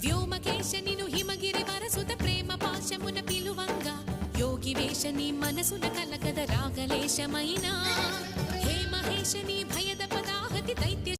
వ్యోమకేశనిను హిమగిరి వరసుత ప్రేమ పాశమున పిలువంగా యోగి వేషని మనసున కలకద రాగలేశమైనా హే మహేశని భయద పదాహతి దైత్య